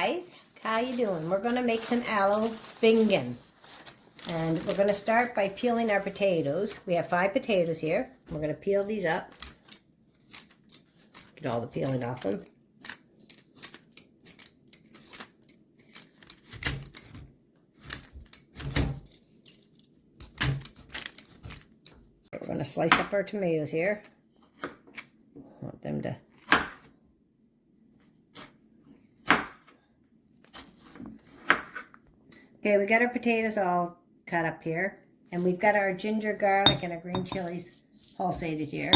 guys, how you doing? We're going to make some allo baingan. And we're going to start by peeling our potatoes. We have 5 potatoes here. We're going to peel these up. Get all the peeling off them. We're going to slice up our tomatoes here. Want them to... Okay, we got our potatoes all cut up here. And we've got our ginger, garlic, and our green chilies pulsated here.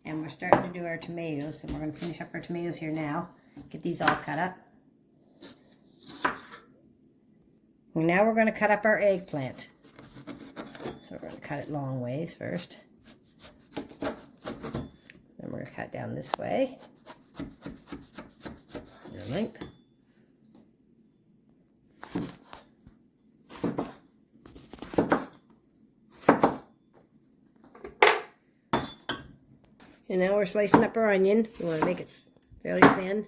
And we're starting to do our tomatoes. And we're going to finish up our tomatoes here now. Get these all cut up. And now we're going to cut up our eggplant. So we're going to cut it long ways first. Then we're going to cut down this way. The length. And now we're slicing up our onion. We want to make it fairly thin.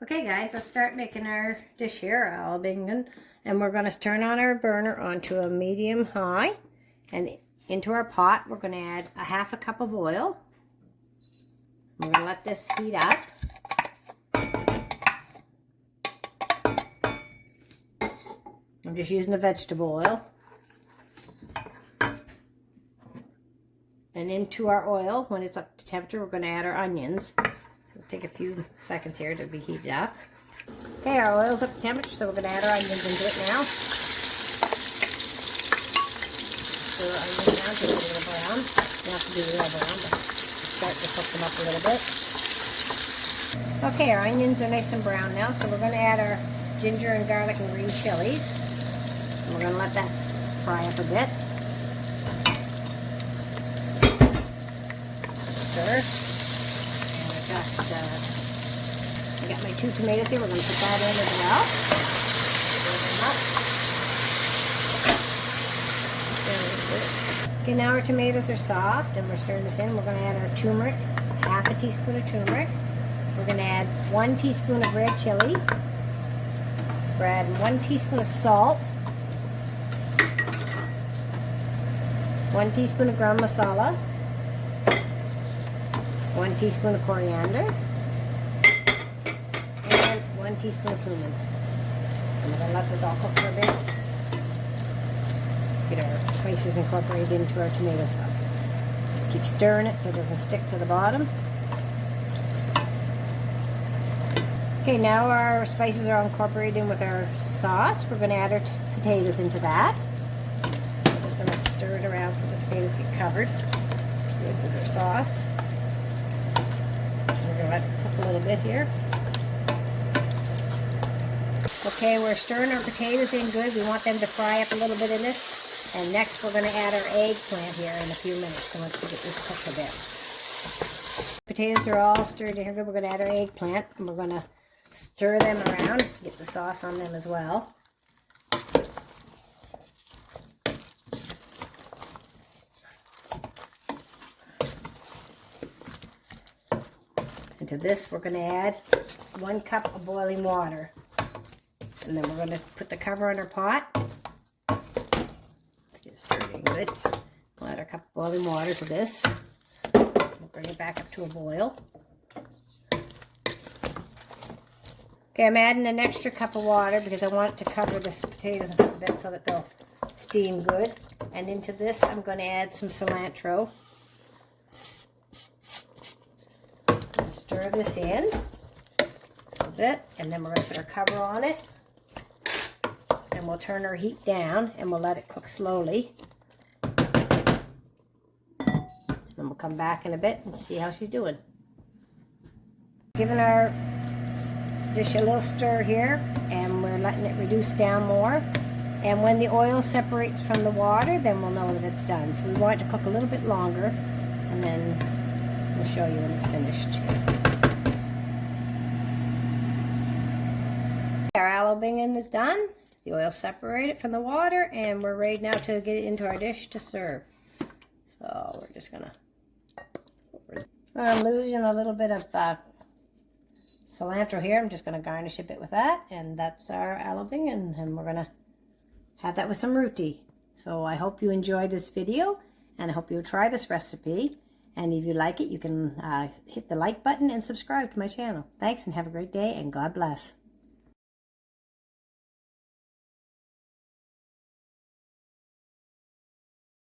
Okay guys, let's start making our dish here, allo baingan. And we're going to turn on our burner onto a medium high. And into our pot, we're going to add a half a cup of oil. We're going to let this heat up. I'm just using the vegetable oil. And into our oil, when it's up to temperature, we're going to add our onions. So it'll take a few seconds here to be heated up. Okay, our oil's up to temperature, so we're going to add our onions into it now. Stir our onions down to a little brown. You have to do real brown, but start to cook them up a little bit. Okay, our onions are nice and brown now, so we're going to add our ginger and garlic and green chilies. And we're going to let that fry up a bit. Stir. I got my 2 tomatoes here. We're going to put that in as well. Okay, now our tomatoes are soft and we're stirring this in. We're going to add our turmeric, half a teaspoon of turmeric. We're going to add 1 teaspoon of red chili. We're adding 1 teaspoon of salt. 1 teaspoon of garam masala. 1 teaspoon of coriander. And 1 teaspoon of cumin. And we're going to let this all cook for a bit. Get our spices incorporated into our tomato sauce. Just keep stirring it so it doesn't stick to the bottom. Okay, now our spices are all incorporated in with our sauce. We're going to add our potatoes into that. We're just going to stir it around so the potatoes get covered good with our sauce. We're going to let it cook a little bit here. Okay, we're stirring our potatoes in good. We want them to fry up a little bit in this. And next we're going to add our eggplant here in a few minutes. So let's get this cooked a bit. Potatoes are all stirred in here good. We're going to add our eggplant. And we're going to stir them around. Get the sauce on them as well. Into this we're going to add 1 cup of boiling water. And then we're going to put the cover on our pot. Get it stirred in good. We'll add our cup of boiling water to this. We'll bring it back up to a boil. Okay, I'm adding an extra cup of water because I want it to cover this potatoes a bit so that they'll steam good. And into this I'm going to add some cilantro. And stir this in a bit, and then we're going to put our cover on it. And we'll turn our heat down and we'll let it cook slowly. Then we'll come back in a bit and see how she's doing. Giving our dish a little stir here, and we're letting it reduce down more. And when the oil separates from the water, then we'll know that it's done. So we want it to cook a little bit longer, and then we'll show you when it's finished. Our allo baingan is done. The oil separated from the water, and we're ready now to get it into our dish to serve. So we're just gonna, I'm losing a little bit of cilantro here. I'm just gonna garnish a bit with that, and that's our allo baingan, and we're gonna have that with some roti. So I hope you enjoyed this video, and I hope you'll try this recipe. And if you like it, you can hit the like button and subscribe to my channel. Thanks, and have a great day, and God bless.